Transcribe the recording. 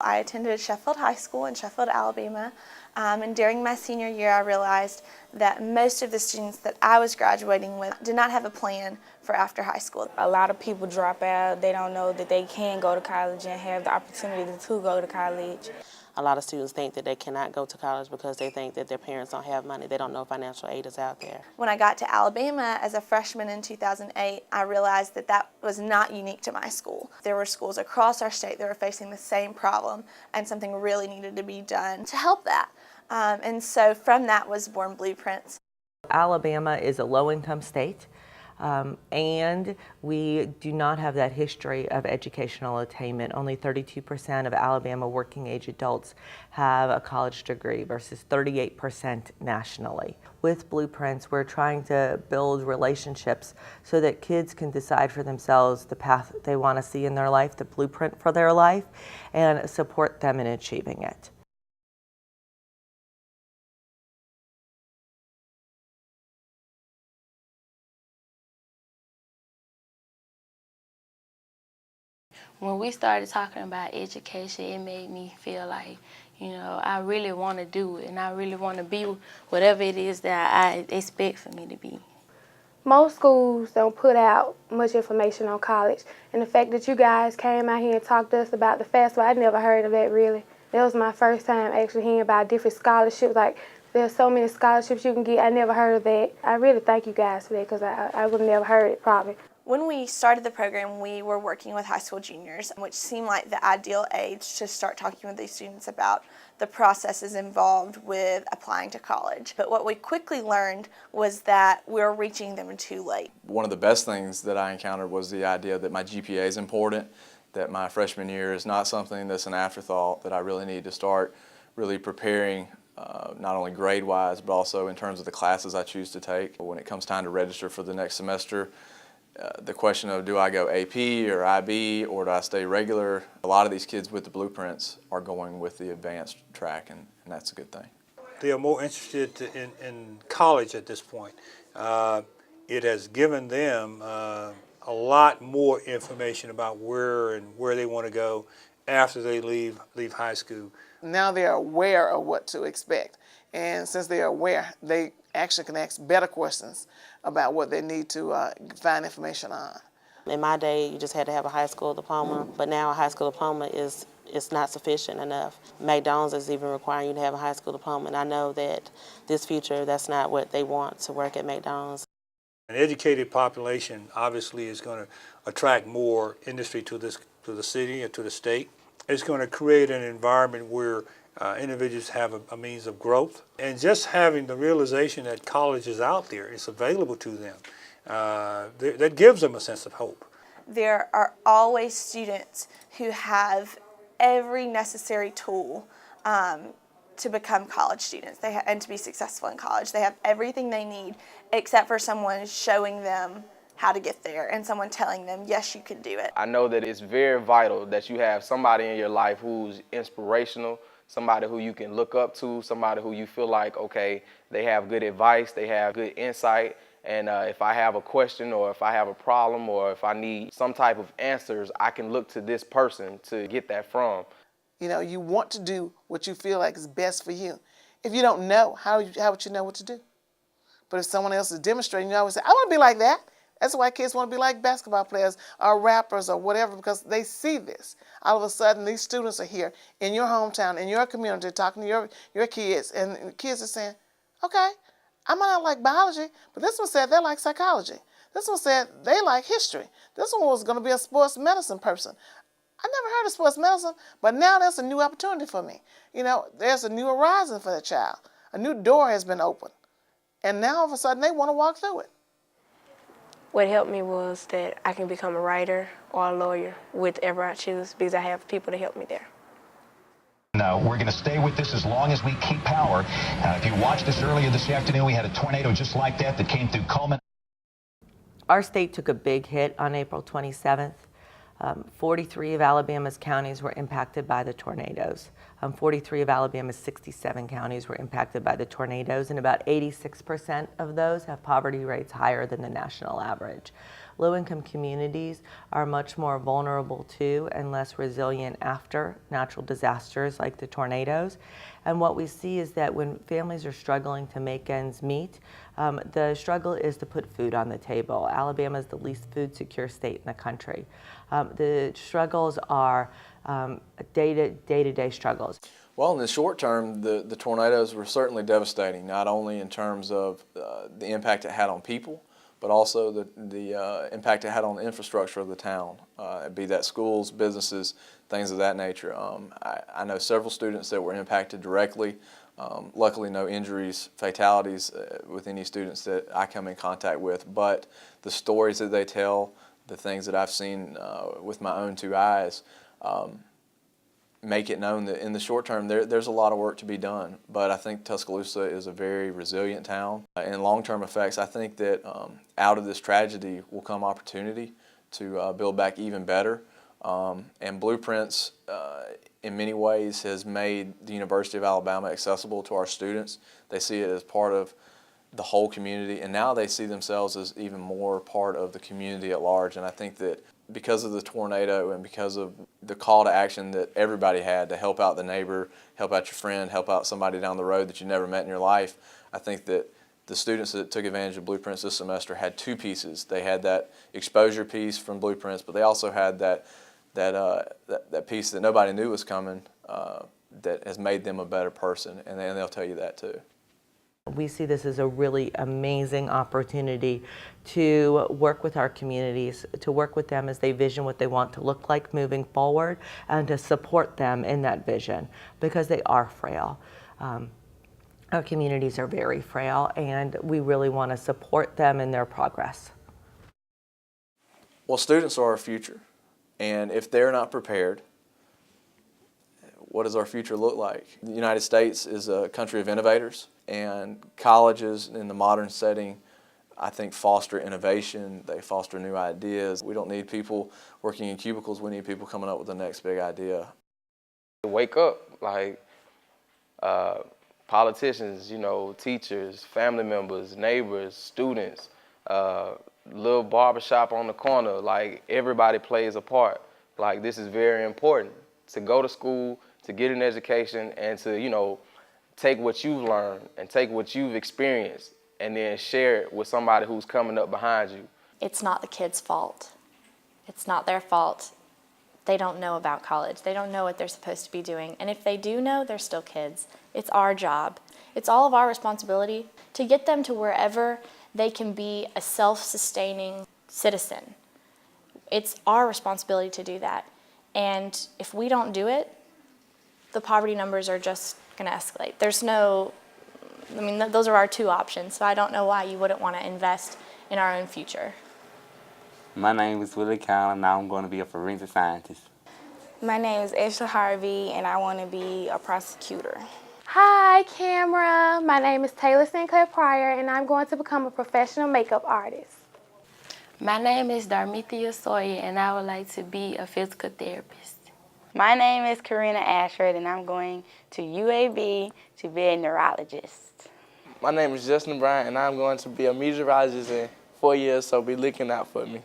I attended Sheffield High School in Sheffield, Alabama, and during my senior year I realized that most of the students that I was graduating with did not have a plan for after high school. A lot of people drop out. They don't know that they can go to college and have the opportunity to go to college. A lot of students think that they cannot go to college because they think that their parents don't have money. They don't know financial aid is out there. When I got to Alabama as a freshman in 2008, I realized that that was not unique to my school. There were schools across our state that were facing the same problem, and something really needed to be done to help that. And so from that was born Blueprints. Alabama is a low-income state. And we do not have that history of educational attainment. Only 32% of Alabama working age adults have a college degree versus 38% nationally. With Blueprints, we're trying to build relationships so that kids can decide for themselves the path they want to see in their life, the blueprint for their life, and support them in achieving it. When we started talking about education, it made me feel like, I really want to do it, and I really want to be whatever it is that I expect for me to be. Most schools don't put out much information on college, and the fact that you guys came out here and talked to us about the festival, I'd never heard of that really. That was my first time actually hearing about different scholarships. Like, there's so many scholarships you can get. I never heard of that. I really thank you guys for that because I would have never heard it probably. When we started the program, we were working with high school juniors, which seemed like the ideal age to start talking with these students about the processes involved with applying to college. But what we quickly learned was that we were reaching them too late. One of the best things that I encountered was the idea that my GPA is important, that my freshman year is not something that's an afterthought, that I really need to start really preparing not only grade-wise, but also in terms of the classes I choose to take. When it comes time to register for the next semester, the question of do I go AP or IB or do I stay regular, a lot of these kids with the Blueprints are going with the advanced track, and that's a good thing. They are more interested in college at this point. It has given them a lot more information about where they want to go after they leave high school. Now they're aware of what to expect, and since they're aware, they actually can ask better questions about what they need to find information on. In my day, you just had to have a high school diploma, but now a high school diploma is not sufficient enough. McDonald's is even requiring you to have a high school diploma, and I know that this future, that's not what they want to work at McDonald's. An educated population obviously is going to attract more industry to the city and to the state. It's going to create an environment where individuals have a means of growth, and just having the realization that college is out there, it's available to them, that gives them a sense of hope. There are always students who have every necessary tool to become college students and to be successful in college. They have everything they need except for someone showing them how to get there and someone telling them, yes, you can do it. I know that it's very vital that you have somebody in your life who's inspirational, somebody who you can look up to, somebody who you feel like, okay, they have good advice, they have good insight, and if I have a question or if I have a problem or if I need some type of answers, I can look to this person to get that from. You want to do what you feel like is best for you. If you don't know, how would you know what to do? But if someone else is demonstrating, you always say, I want to be like that. That's why kids want to be like basketball players or rappers or whatever, because they see this. All of a sudden, these students are here in your hometown, in your community, talking to your kids, and the kids are saying, okay, I might not like biology, but this one said they like psychology. This one said they like history. This one was going to be a sports medicine person. I never heard of sports medicine, but now there's a new opportunity for me. There's a new horizon for the child. A new door has been opened. And now all of a sudden they want to walk through it. What helped me was that I can become a writer or a lawyer, whichever I choose, because I have people to help me there. No, we're going to stay with this as long as we keep power. If you watched this earlier this afternoon, we had a tornado just like that came through Coleman. Our state took a big hit on April 27th. 43 of Alabama's counties were impacted by the tornadoes. 43 of Alabama's 67 counties were impacted by the tornadoes, and about 86% of those have poverty rates higher than the national average. Low-income communities are much more vulnerable to and less resilient after natural disasters like the tornadoes. And what we see is that when families are struggling to make ends meet, the struggle is to put food on the table. Alabama is the least food secure state in the country. The struggles are day-to-day struggles. Well, in the short term, the tornadoes were certainly devastating, not only in terms of the impact it had on people, but also the impact it had on the infrastructure of the town, be that schools, businesses, things of that nature. I know several students that were impacted directly. Luckily, no injuries, fatalities with any students that I come in contact with, but the stories that they tell, the things that I've seen with my own two eyes, make it known that in the short term there's a lot of work to be done. But I think Tuscaloosa is a very resilient town. In long-term effects, I think that out of this tragedy will come opportunity to build back even better. And Blueprints, in many ways, has made the University of Alabama accessible to our students. They see it as part of the whole community, and now they see themselves as even more part of the community at large. And I think that because of the tornado and because of the call to action that everybody had to help out the neighbor, help out your friend, help out somebody down the road that you never met in your life, I think that the students that took advantage of Blueprints this semester had two pieces. They had that exposure piece from Blueprints, but they also had that piece that nobody knew was coming that has made them a better person, and they'll tell you that too. We see this as a really amazing opportunity to work with our communities, to work with them as they vision what they want to look like moving forward, and to support them in that vision, because they are frail. Our communities are very frail, and we really want to support them in their progress. Well, students are our future, and if they're not prepared, what does our future look like? The United States is a country of innovators, and colleges in the modern setting, I think, foster innovation. They foster new ideas. We don't need people working in cubicles. We need people coming up with the next big idea. Wake up, like politicians, you know, teachers, family members, neighbors, students, little barbershop on the corner, like everybody plays a part. Like, this is very important, to go to school, to get an education, and to, you know, take what you've learned and take what you've experienced and then share it with somebody who's coming up behind you. It's not the kids' fault. It's not their fault. They don't know about college. They don't know what they're supposed to be doing. And if they do know, they're still kids. It's our job. It's all of our responsibility to get them to wherever they can be a self-sustaining citizen. It's our responsibility to do that. And if we don't do it, the poverty numbers are just going to escalate. There's no, I mean, those are our two options, so I don't know why you wouldn't want to invest in our own future. My name is Willie Collins, and I'm going to be a forensic scientist. My name is Ashley Harvey, and I want to be a prosecutor. Hi, camera. My name is Taylor Sinclair Pryor, and I'm going to become a professional makeup artist. My name is Darmithia Sawyer, and I would like to be a physical therapist. My name is Karina Ashford, and I'm going to UAB to be a neurologist. My name is Justin Bryant, and I'm going to be a meteorologist in 4 years, so be looking out for me.